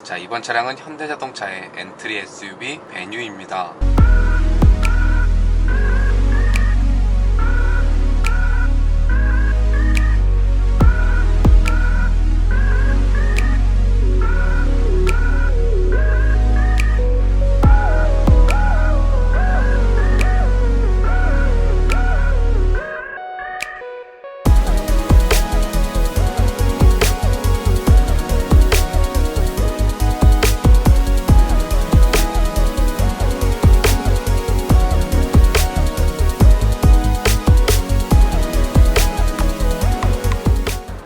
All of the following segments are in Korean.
자, 이번 차량은 현대자동차의 엔트리 SUV 베뉴입니다.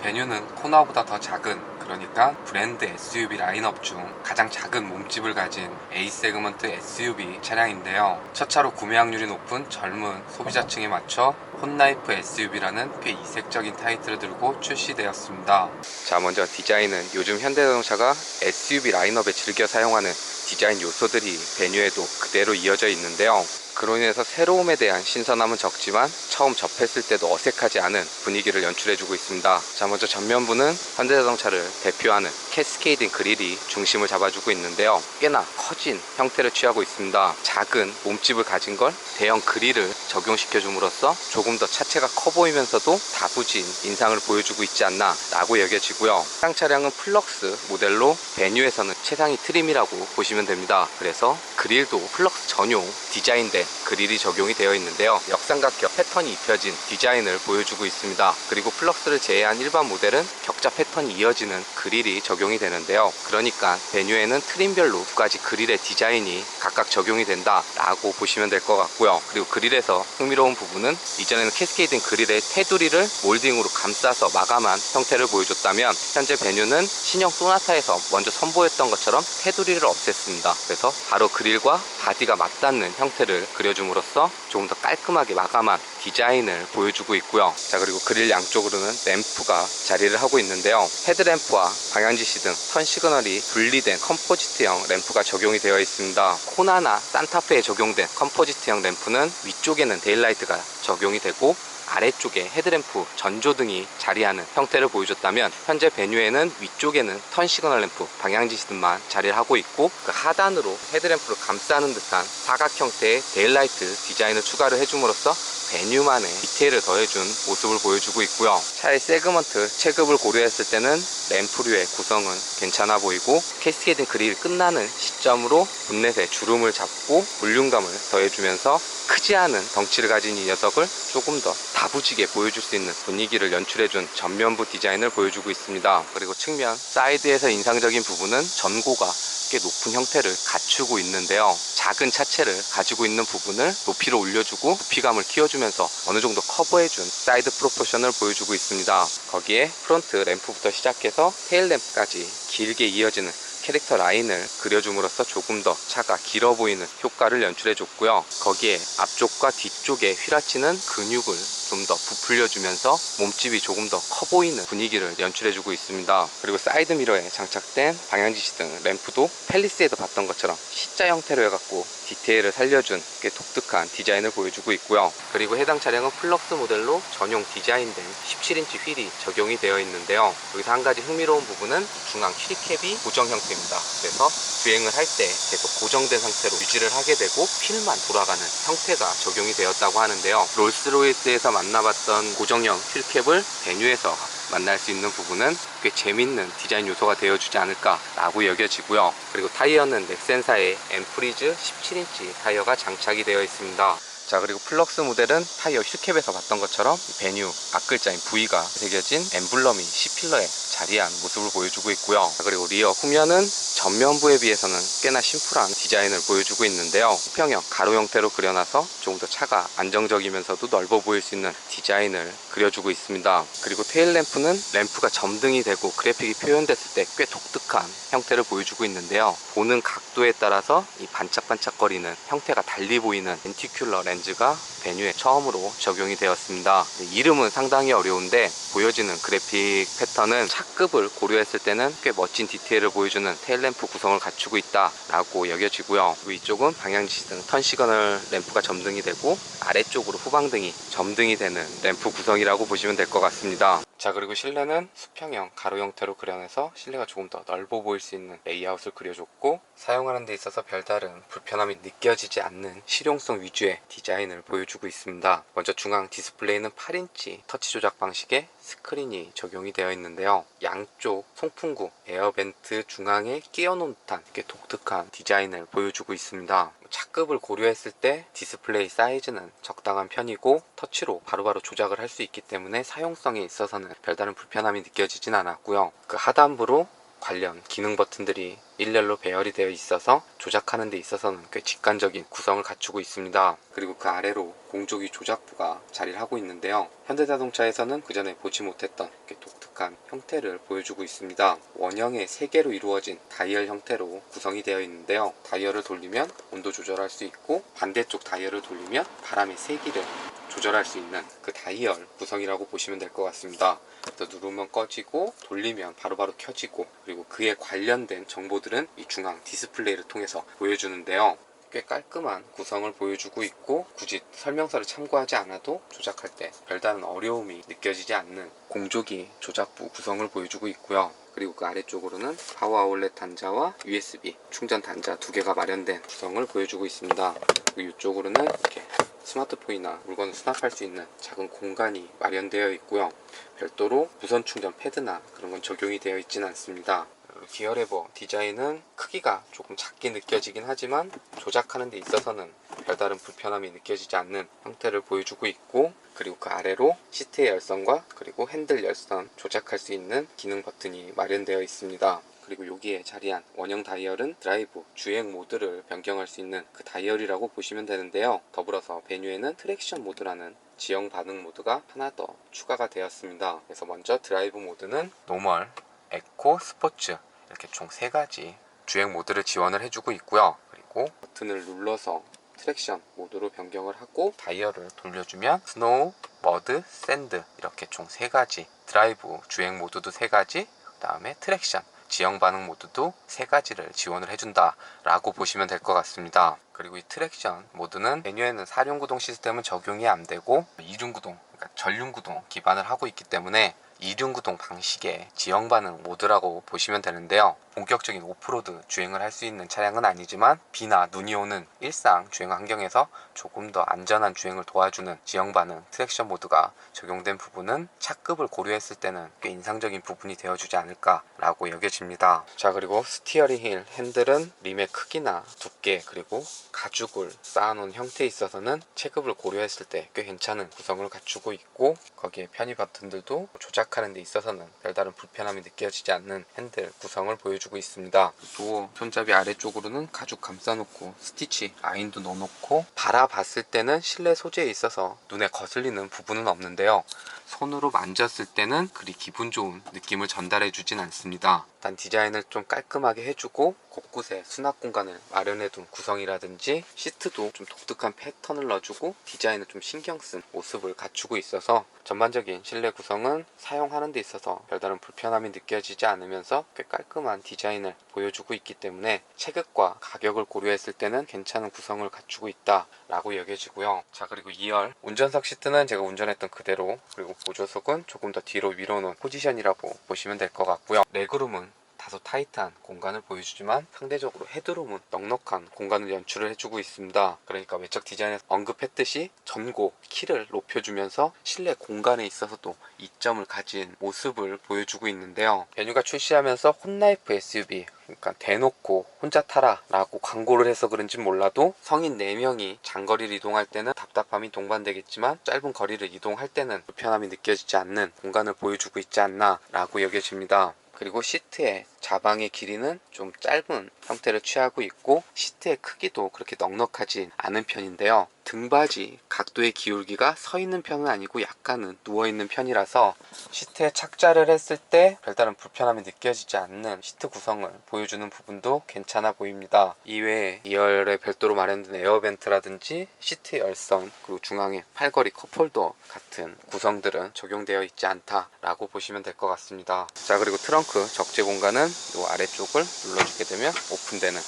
베뉴는 코나보다 더 작은, 그러니까 브랜드 SUV 라인업 중 가장 작은 몸집을 가진 A 세그먼트 SUV 차량인데요. 첫 차로 구매 확률이 높은 젊은 소비자층에 맞춰 혼라이프 SUV라는 꽤 이색적인 타이틀을 들고 출시되었습니다. 자, 먼저 디자인은 요즘 현대자동차가 SUV 라인업에 즐겨 사용하는 디자인 요소들이 베뉴에도 그대로 이어져 있는데요. 그로 인해서 새로움에 대한 신선함은 적지만 처음 접했을 때도 어색하지 않은 분위기를 연출해주고 있습니다. 자, 먼저 전면부는 현대자동차를 대표하는 캐스케이딩 그릴이 중심을 잡아주고 있는데요. 꽤나 커진 형태를 취하고 있습니다. 작은 몸집을 가진 걸 대형 그릴을 적용시켜줌으로써 조금 더 차체가 커 보이면서도 다부진 인상을 보여주고 있지 않나 라고 여겨지고요. 해당 차량은 플럭스 모델로 베뉴에서는 최상위 트림이라고 보시면 됩니다. 그래서 그릴도 플럭스 전용 디자인된 그릴이 적용이 되어 있는데요. 역삼각형 패턴이 입혀진 디자인을 보여주고 있습니다. 그리고 플럭스를 제외한 일반 모델은 격자 패턴이 이어지는 그릴이 적용이 되는데요. 그러니까 베뉴에는 트림별로 두 가지 그릴의 디자인이 각각 적용이 된다 라고 보시면 될 것 같고요. 그리고 그릴에서 흥미로운 부분은 이전에는 캐스케이딩 그릴의 테두리를 몰딩으로 감싸서 마감한 형태를 보여줬다면 현재 베뉴는 신형 소나타에서 먼저 선보였던 것처럼 테두리를 없앴습니다. 그래서 바로 그릴과 바디가 맞닿는 형태를 그려줌으로써 조금 더 깔끔하게 마감한 디자인을 보여주고 있고요. 자, 그리고 그릴 양쪽으로는 램프가 자리를 하고 있는데요. 헤드램프와 방향지시 등 턴 시그널이 분리된 컴포지트형 램프가 적용이 되어 있습니다. 코나나 산타페에 적용된 컴포지트형 램프는 위쪽에는 데일라이트가 적용이 되고 아래쪽에 헤드램프, 전조등이 자리하는 형태를 보여줬다면 현재 베뉴에는 위쪽에는 턴 시그널 램프, 방향지시 등만 자리를 하고 있고 그 하단으로 헤드램프를 감싸는 듯한 사각 형태의 데일라이트 디자인을 추가를 해줌으로써 베뉴만의 디테일을 더해준 모습을 보여주고 있고요. 차의 세그먼트 체급을 고려했을 때는 램프류의 구성은 괜찮아 보이고 캐스케이딩 그릴이 끝나는 시점으로 본넷에 주름을 잡고 볼륨감을 더해주면서 크지 않은 덩치를 가진 이 녀석을 조금 더 다부지게 보여줄 수 있는 분위기를 연출해준 전면부 디자인을 보여주고 있습니다. 그리고 측면 사이드에서 인상적인 부분은 전고가 꽤 높은 형태를 갖추고 있는데요. 작은 차체를 가지고 있는 부분을 높이로 올려주고 부피감을 키워주면서 어느 정도 커버해준 사이드 프로포션을 보여주고 있습니다. 거기에 프론트 램프부터 시작해서 테일 램프까지 길게 이어지는 캐릭터 라인을 그려줌으로써 조금 더 차가 길어 보이는 효과를 연출해줬고요. 거기에 앞쪽과 뒤쪽에 휘라치는 근육을 좀 더 부풀려주면서 몸집이 조금 더 커 보이는 분위기를 연출해주고 있습니다. 그리고 사이드 미러에 장착된 방향지시 등 램프도 팰리세이드 봤던 것처럼 C자 형태로 해갖고 디테일을 살려준 꽤 독특한 디자인을 보여주고 있고요. 그리고 해당 차량은 플럭스 모델로 전용 디자인된 17인치 휠이 적용이 되어 있는데요. 여기서 한 가지 흥미로운 부분은 중앙 휠캡이 고정 형태입니다. 그래서 주행을 할 때 계속 고정된 상태로 유지를 하게 되고 휠만 돌아가는 형태가 적용이 되었다고 하는데요. 롤스로이스에서 만나봤던 고정형 휠캡을 베뉴에서 만날 수 있는 부분은 꽤 재밌는 디자인 요소가 되어주지 않을까 라고 여겨지고요. 그리고 타이어는 넥센사의 엠프리즈 17인치 타이어가 장착이 되어 있습니다. 자, 그리고 플럭스 모델은 타이어 휠캡에서 봤던 것처럼 베뉴 앞글자인 V가 새겨진 엠블럼이 C필러에 자리한 모습을 보여주고 있고요. 자, 그리고 리어 후면은 전면부에 비해서는 꽤나 심플한 디자인을 보여주고 있는데요. 수평형 가로 형태로 그려놔서 조금 더 차가 안정적이면서도 넓어 보일 수 있는 디자인을 그려주고 있습니다. 그리고 테일 램프는 램프가 점등이 되고 그래픽이 표현됐을 때 꽤 독특한 형태를 보여주고 있는데요. 보는 각도에 따라서 이 반짝반짝거리는 형태가 달리 보이는 렌티큘러 렌즈가 베뉴에 처음으로 적용이 되었습니다. 이름은 상당히 어려운데 보여지는 그래픽 패턴은 차급을 고려했을 때는 꽤 멋진 디테일을 보여주는 테일램프 구성을 갖추고 있다 라고 여겨지고요. 위쪽은 방향지시 등 턴 시그널 램프가 점등이 되고 아래쪽으로 후방등이 점등이 되는 램프 구성이라고 보시면 될 것 같습니다. 자, 그리고 실내는 수평형 가로 형태로 그려내서 실내가 조금 더 넓어 보일 수 있는 레이아웃을 그려줬고, 사용하는 데 있어서 별다른 불편함이 느껴지지 않는 실용성 위주의 디자인을 보여주고 있습니다. 먼저 중앙 디스플레이는 8인치 터치 조작 방식의 스크린이 적용이 되어 있는데요. 양쪽 송풍구 에어벤트 중앙에 끼워놓은 듯한 이렇게 독특한 디자인을 보여주고 있습니다. 차급을 고려했을 때 디스플레이 사이즈는 적당한 편이고 터치로 바로바로 조작을 할 수 있기 때문에 사용성에 있어서는 별다른 불편함이 느껴지진 않았고요. 그 하단부로 관련 기능 버튼들이 일렬로 배열이 되어 있어서 조작하는 데 있어서는 꽤 직관적인 구성을 갖추고 있습니다. 그리고 그 아래로 공조기 조작부가 자리를 하고 있는데요. 현대자동차에서는 그 전에 보지 못했던 독특한 형태를 보여주고 있습니다. 원형의 3개로 이루어진 다이얼 형태로 구성이 되어 있는데요. 다이얼을 돌리면 온도 조절할 수 있고, 반대쪽 다이얼을 돌리면 바람의 세기를 조절할 수 있는 그 다이얼 구성이라고 보시면 될 것 같습니다. 그래서 누르면 꺼지고 돌리면 바로바로 켜지고, 그리고 그에 관련된 정보들은 이 중앙 디스플레이를 통해서 보여주는데요. 꽤 깔끔한 구성을 보여주고 있고, 굳이 설명서를 참고하지 않아도 조작할 때 별다른 어려움이 느껴지지 않는 공조기 조작부 구성을 보여주고 있고요. 그리고 그 아래쪽으로는 파워 아울렛 단자와 USB 충전 단자 2개가 마련된 구성을 보여주고 있습니다. 그리고 이쪽으로는 이렇게 스마트폰이나 물건을 수납할 수 있는 작은 공간이 마련되어 있고요. 별도로 무선 충전 패드나 그런 건 적용이 되어 있지는 않습니다. 기어레버 디자인은 크기가 조금 작게 느껴지긴 하지만 조작하는 데 있어서는 별다른 불편함이 느껴지지 않는 형태를 보여주고 있고, 그리고 그 아래로 시트의 열선과 그리고 핸들 열선 조작할 수 있는 기능 버튼이 마련되어 있습니다. 그리고 여기에 자리한 원형 다이얼은 드라이브, 주행 모드를 변경할 수 있는 그 다이얼이라고 보시면 되는데요. 더불어서 메뉴에는 트랙션 모드라는 지형 반응 모드가 하나 더 추가가 되었습니다. 그래서 먼저 드라이브 모드는 노멀, 에코, 스포츠 이렇게 총 3가지 주행 모드를 지원을 해주고 있고요. 그리고 버튼을 눌러서 트랙션 모드로 변경을 하고 다이얼을 돌려주면 스노우, 머드, 샌드 이렇게 총 3가지, 드라이브 주행 모드도 3가지, 그 다음에 트랙션 지형 반응 모드도 3가지를 지원을 해준다 라고 보시면 될 것 같습니다. 그리고 이 트랙션 모드는 메뉴에는 4륜구동 시스템은 적용이 안 되고 2륜구동, 그러니까 전륜구동 기반을 하고 있기 때문에 2륜구동 방식의 지형 반응 모드라고 보시면 되는데요. 본격적인 오프로드 주행을 할 수 있는 차량은 아니지만 비나 눈이 오는 일상 주행 환경에서 조금 더 안전한 주행을 도와주는 지형 반응 트랙션 모드가 적용된 부분은 차급을 고려했을 때는 꽤 인상적인 부분이 되어주지 않을까 라고 여겨집니다. 자, 그리고 스티어링 휠 핸들은 림의 크기나 두께 그리고 가죽을 쌓아놓은 형태에 있어서는 체급을 고려했을 때 꽤 괜찮은 구성을 갖추고 있고, 거기에 편의 버튼들도 조작하는 데 있어서는 별다른 불편함이 느껴지지 않는 핸들 구성을 보여주고 있습니다. 도어 손잡이 아래쪽으로는 가죽 감싸놓고 스티치 라인도 넣어놓고, 바라봤을 때는 실내 소재에 있어서 눈에 거슬리는 부분은 없는데요. 손으로 만졌을 때는 그리 기분 좋은 느낌을 전달해 주진 않습니다. 일단 디자인을 좀 깔끔하게 해주고 곳곳에 수납 공간을 마련해둔 구성이라든지 시트도 좀 독특한 패턴을 넣어주고 디자인을 좀 신경 쓴 모습을 갖추고 있어서 전반적인 실내 구성은 사용하는 데 있어서 별다른 불편함이 느껴지지 않으면서 꽤 깔끔한 디자인을 보여주고 있기 때문에 체급과 가격을 고려했을 때는 괜찮은 구성을 갖추고 있다 라고 여겨지고요. 자, 그리고 2열 운전석 시트는 제가 운전했던 그대로, 그리고 보조석은 조금 더 뒤로 밀어놓은 포지션이라고 보시면 될 것 같고요. 레그룸은 다소 타이트한 공간을 보여주지만 상대적으로 헤드룸은 넉넉한 공간을 연출을 해주고 있습니다. 그러니까 외적 디자인에서 언급했듯이 전고 키를 높여주면서 실내 공간에 있어서도 이점을 가진 모습을 보여주고 있는데요. 베뉴가 출시하면서 혼라이프 SUV, 그러니까 대놓고 혼자 타라 라고 광고를 해서 그런지 몰라도 성인 4명이 장거리를 이동할 때는 답답함이 동반되겠지만 짧은 거리를 이동할 때는 불편함이 느껴지지 않는 공간을 보여주고 있지 않나 라고 여겨집니다. 그리고 시트의 자방의 길이는 좀 짧은 형태를 취하고 있고 시트의 크기도 그렇게 넉넉하지 않은 편인데요. 등받이 각도의 기울기가 서 있는 편은 아니고 약간은 누워 있는 편이라서 시트에 착자를 했을 때 별다른 불편함이 느껴지지 않는 시트 구성을 보여주는 부분도 괜찮아 보입니다. 이외에 2열에 별도로 마련된 에어벤트라든지 시트 열선, 그리고 중앙에 팔걸이 컵홀더 같은 구성들은 적용되어 있지 않다라고 보시면 될 것 같습니다. 자, 그리고 트렁크 적재 공간은 이 아래쪽을 눌러주게 되면 오픈되는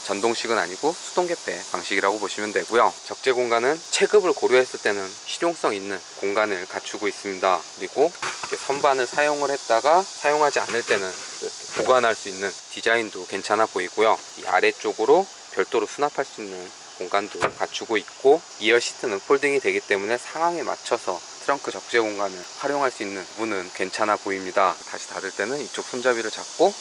전동식은 아니고 수동 개폐 방식이라고 보시면 되고요. 적재 공간은 체급을 고려했을 때는 실용성 있는 공간을 갖추고 있습니다. 그리고 이렇게 선반을 사용을 했다가 사용하지 않을 때는 이렇게 보관할 수 있는 디자인도 괜찮아 보이고요. 이 아래쪽으로 별도로 수납할 수 있는 공간도 갖추고 있고, 2열 시트는 폴딩이 되기 때문에 상황에 맞춰서 트렁크 적재 공간을 활용할 수 있는 부분은 괜찮아 보입니다. 다시 닫을 때는 이쪽 손잡이를 잡고,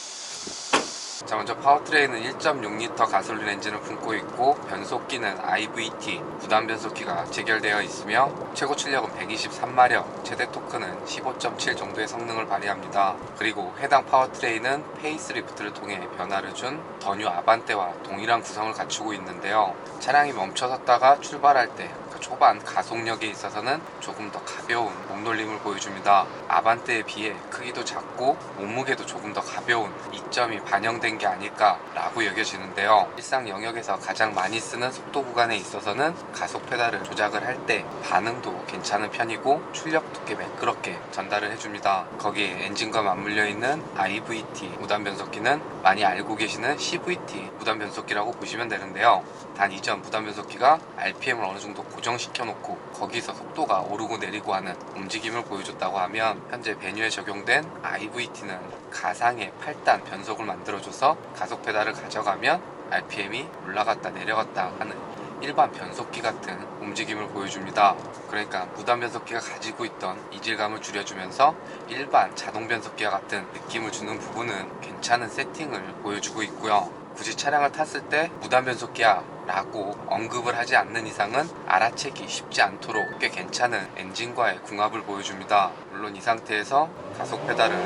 자, 먼저 파워트레인은 1.6L 가솔린 엔진을 품고 있고, 변속기는 IVT 무단 변속기가 제결되어 있으며 최고 출력은 123마력, 최대 토크는 15.7 정도의 성능을 발휘합니다. 그리고 해당 파워트레인은 페이스리프트를 통해 변화를 준 더 뉴 아반떼와 동일한 구성을 갖추고 있는데요. 차량이 멈춰섰다가 출발할 때 초반 가속력에 있어서는 조금 더 가벼운 몸놀림을 보여줍니다. 아반떼에 비해 크기도 작고 몸무게도 조금 더 가벼운 이점이 반영된 게 아닐까 라고 여겨지는데요. 일상 영역에서 가장 많이 쓰는 속도 구간에 있어서는 가속 페달을 조작을 할 때 반응도 괜찮은 편이고 출력도 꽤 매끄럽게 전달을 해줍니다. 거기에 엔진과 맞물려 있는 IVT 무단 변속기는 많이 알고 계시는 CVT 무단 변속기라고 보시면 되는데요. 단 이 점, 무단 변속기가 RPM을 어느 정도 고정시켜 놓고 거기서 속도가 오르고 내리고 하는 움직임을 보여줬다고 하면, 현재 베뉴에 적용된 IVT는 가상의 8단 변속을 만들어줘서 가속 페달을 가져가면 RPM이 올라갔다 내려갔다 하는 일반 변속기 같은 움직임을 보여줍니다. 그러니까 무단 변속기가 가지고 있던 이질감을 줄여주면서 일반 자동 변속기와 같은 느낌을 주는 부분은 괜찮은 세팅을 보여주고 있고요. 굳이 차량을 탔을 때 무단 변속기야 라고 언급을 하지 않는 이상은 알아채기 쉽지 않도록 꽤 괜찮은 엔진과의 궁합을 보여줍니다. 물론 이 상태에서 가속 페달을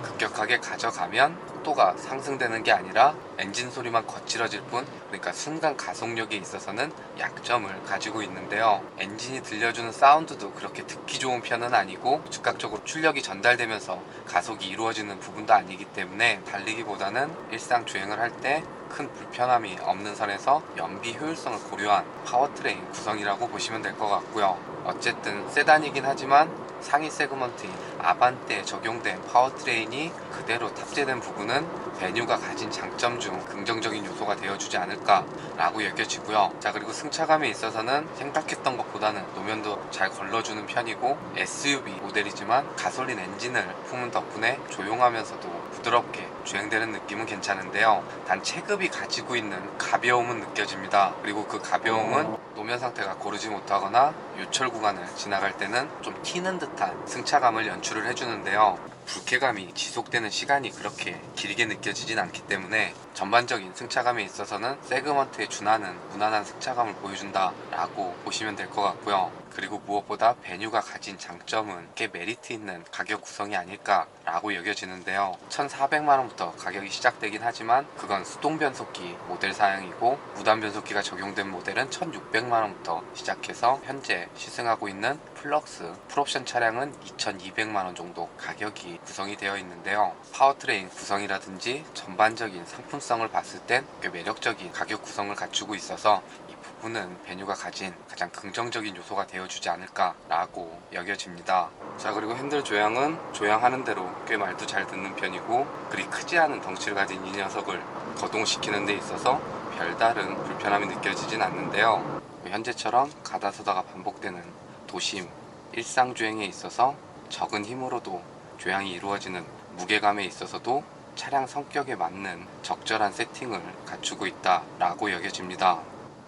급격하게 가져가면 속도가 상승되는 게 아니라 엔진 소리만 거칠어질 뿐, 그러니까 순간 가속력에 있어서는 약점을 가지고 있는데요. 엔진이 들려주는 사운드도 그렇게 듣기 좋은 편은 아니고 즉각적으로 출력이 전달되면서 가속이 이루어지는 부분도 아니기 때문에 달리기보다는 일상 주행을 할 때 큰 불편함이 없는 선에서 연비 효율성을 고려한 파워트레인 구성이라고 보시면 될 것 같고요. 어쨌든 세단이긴 하지만 상위 세그먼트인 아반떼에 적용된 파워트레인이 그대로 탑재된 부분은 베뉴가 가진 장점 중 긍정적인 요소가 되어주지 않을까 라고 여겨지고요. 자, 그리고 승차감에 있어서는 생각했던 것보다는 노면도 잘 걸러주는 편이고, SUV 모델이지만 가솔린 엔진을 품은 덕분에 조용하면서도 부드럽게 주행되는 느낌은 괜찮은데요. 단 체급이 가지고 있는 가벼움은 느껴집니다. 그리고 그 가벼움은 노면 상태가 고르지 못하거나 요철 구간을 지나갈 때는 좀 튀는 듯한 승차감을 연출을 해주는데요. 불쾌감이 지속되는 시간이 그렇게 길게 느껴지진 않기 때문에 전반적인 승차감에 있어서는 세그먼트에 준하는 무난한 승차감을 보여준다 라고 보시면 될 것 같고요. 그리고 무엇보다 베뉴가 가진 장점은 꽤 메리트 있는 가격 구성이 아닐까 라고 여겨지는데요. 1,400만원부터 가격이 시작되긴 하지만 그건 수동 변속기 모델 사양이고, 무단 변속기가 적용된 모델은 1,600만원부터 시작해서 현재 시승하고 있는 플럭스 풀옵션 차량은 2,200만원 정도 가격이 구성이 되어 있는데요. 파워트레인 구성이라든지 전반적인 상품성을 봤을 땐 꽤 매력적인 가격 구성을 갖추고 있어서 이 부분은 베뉴가 가진 가장 긍정적인 요소가 되어주지 않을까 라고 여겨집니다. 자, 그리고 핸들 조향은 조향하는 대로 꽤 말도 잘 듣는 편이고, 그리 크지 않은 덩치를 가진 이 녀석을 거동시키는 데 있어서 별다른 불편함이 느껴지진 않는데요. 현재처럼 가다서다가 반복되는 도심, 일상주행에 있어서 적은 힘으로도 조향이 이루어지는 무게감에 있어서도 차량 성격에 맞는 적절한 세팅을 갖추고 있다 라고 여겨집니다.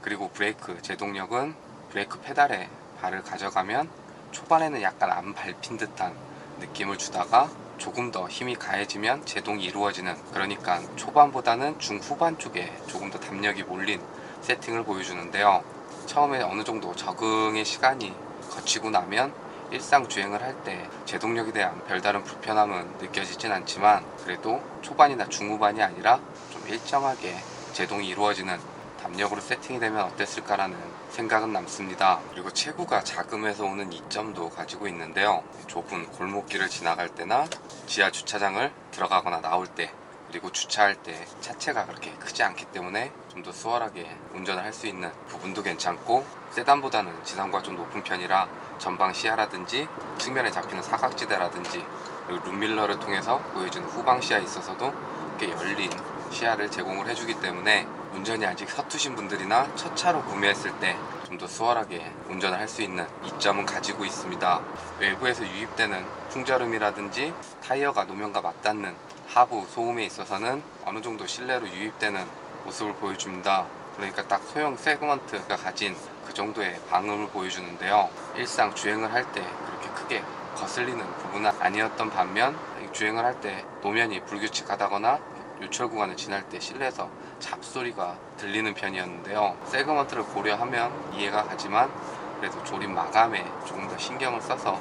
그리고 브레이크 제동력은 브레이크 페달에 발을 가져가면 초반에는 약간 안 밟힌 듯한 느낌을 주다가 조금 더 힘이 가해지면 제동이 이루어지는, 그러니까 초반보다는 중후반 쪽에 조금 더 담력이 몰린 세팅을 보여주는데요. 처음에 어느 정도 적응의 시간이 거치고 나면 일상 주행을 할 때 제동력에 대한 별다른 불편함은 느껴지진 않지만, 그래도 초반이나 중후반이 아니라 좀 일정하게 제동이 이루어지는 담력으로 세팅이 되면 어땠을까라는 생각은 남습니다. 그리고 체구가 작음에서 오는 이점도 가지고 있는데요. 좁은 골목길을 지나갈 때나 지하 주차장을 들어가거나 나올 때, 그리고 주차할 때 차체가 그렇게 크지 않기 때문에 좀 더 수월하게 운전을 할 수 있는 부분도 괜찮고, 세단보다는 지상과 좀 높은 편이라 전방 시야라든지 측면에 잡히는 사각지대라든지, 그리고 룸밀러를 통해서 보여주는 후방 시야에 있어서도 꽤 열린 시야를 제공을 해주기 때문에 운전이 아직 서투신 분들이나 첫 차로 구매했을 때 좀 더 수월하게 운전을 할 수 있는 이점은 가지고 있습니다. 외부에서 유입되는 풍절음이라든지 타이어가 노면과 맞닿는 하부 소음에 있어서는 어느 정도 실내로 유입되는 모습을 보여줍니다. 그러니까 딱 소형 세그먼트가 가진 그 정도의 방음을 보여주는데요. 일상 주행을 할 때 그렇게 크게 거슬리는 부분은 아니었던 반면 주행을 할 때 노면이 불규칙하다거나 요철 구간을 지날 때 실내에서 잡소리가 들리는 편이었는데요. 세그먼트를 고려하면 이해가 가지만 그래도 조립 마감에 조금 더 신경을 써서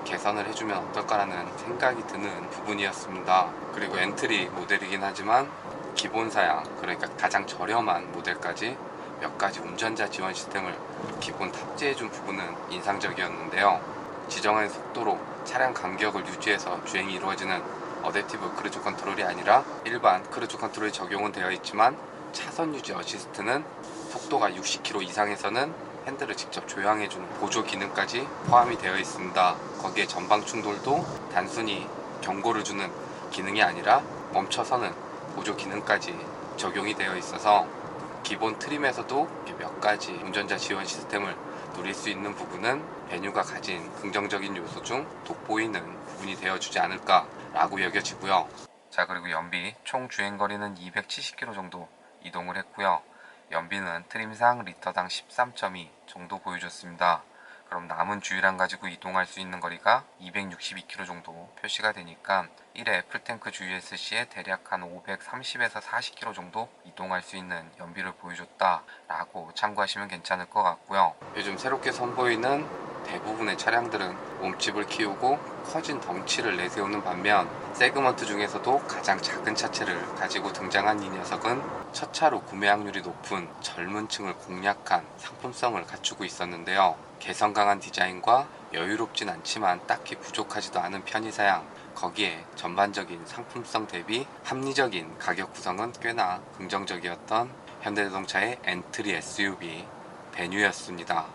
개선을 해주면 어떨까라는 생각이 드는 부분이었습니다. 그리고 엔트리 모델이긴 하지만 기본 사양, 그러니까 가장 저렴한 모델까지 몇 가지 운전자 지원 시스템을 기본 탑재해준 부분은 인상적이었는데요. 지정한 속도로 차량 간격을 유지해서 주행이 이루어지는 어댑티브 크루즈 컨트롤이 아니라 일반 크루즈 컨트롤이 적용은 되어 있지만 차선 유지 어시스트는 속도가 60km 이상에서는 핸들을 직접 조향해주는 보조 기능까지 포함이 되어 있습니다. 거기에 전방 충돌도 단순히 경고를 주는 기능이 아니라 멈춰서는 보조 기능까지 적용이 되어 있어서 기본 트림에서도 몇 가지 운전자 지원 시스템을 누릴 수 있는 부분은 베뉴가 가진 긍정적인 요소 중 돋보이는 부분이 되어주지 않을까라고 여겨지고요. 자, 그리고 연비 총 주행거리는 270km 정도 이동을 했고요. 연비는 트림상 리터당 13.2 정도 보여줬습니다. 그럼 남은 주유량 가지고 이동할 수 있는 거리가 262km 정도 표시가 되니까 1회 풀탱크 주유했을 시에 대략 한 530에서 40km 정도 이동할 수 있는 연비를 보여줬다 라고 참고하시면 괜찮을 것 같고요. 요즘 새롭게 선보이는 대부분의 차량들은 몸집을 키우고 커진 덩치를 내세우는 반면 세그먼트 중에서도 가장 작은 차체를 가지고 등장한 이 녀석은 첫 차로 구매 확률이 높은 젊은 층을 공략한 상품성을 갖추고 있었는데요. 개성 강한 디자인과 여유롭진 않지만 딱히 부족하지도 않은 편의사양, 거기에 전반적인 상품성 대비 합리적인 가격 구성은 꽤나 긍정적이었던 현대자동차의 엔트리 SUV 베뉴였습니다.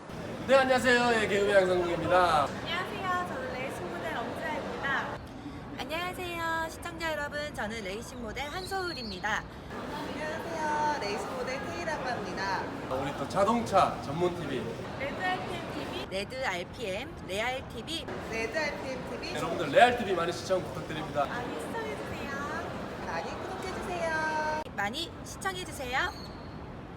네, 안녕하세요. 예, 개그맨 양성국입니다. 안녕하세요. 저는 레이싱 모델 엄지아입니다. 안녕하세요. 시청자 여러분, 저는 레이싱 모델 한소울입니다. 안녕하세요. 레이싱 모델 K라고 합니다. 우리 또 자동차 전문 TV 레드 알펜 TV 레드 RPM, 레알 TV. 레드 RPM TV 여러분들 레알 TV 많이 시청 부탁드립니다. 많이 시청해주세요. 많이 구독해주세요. 많이 시청해주세요.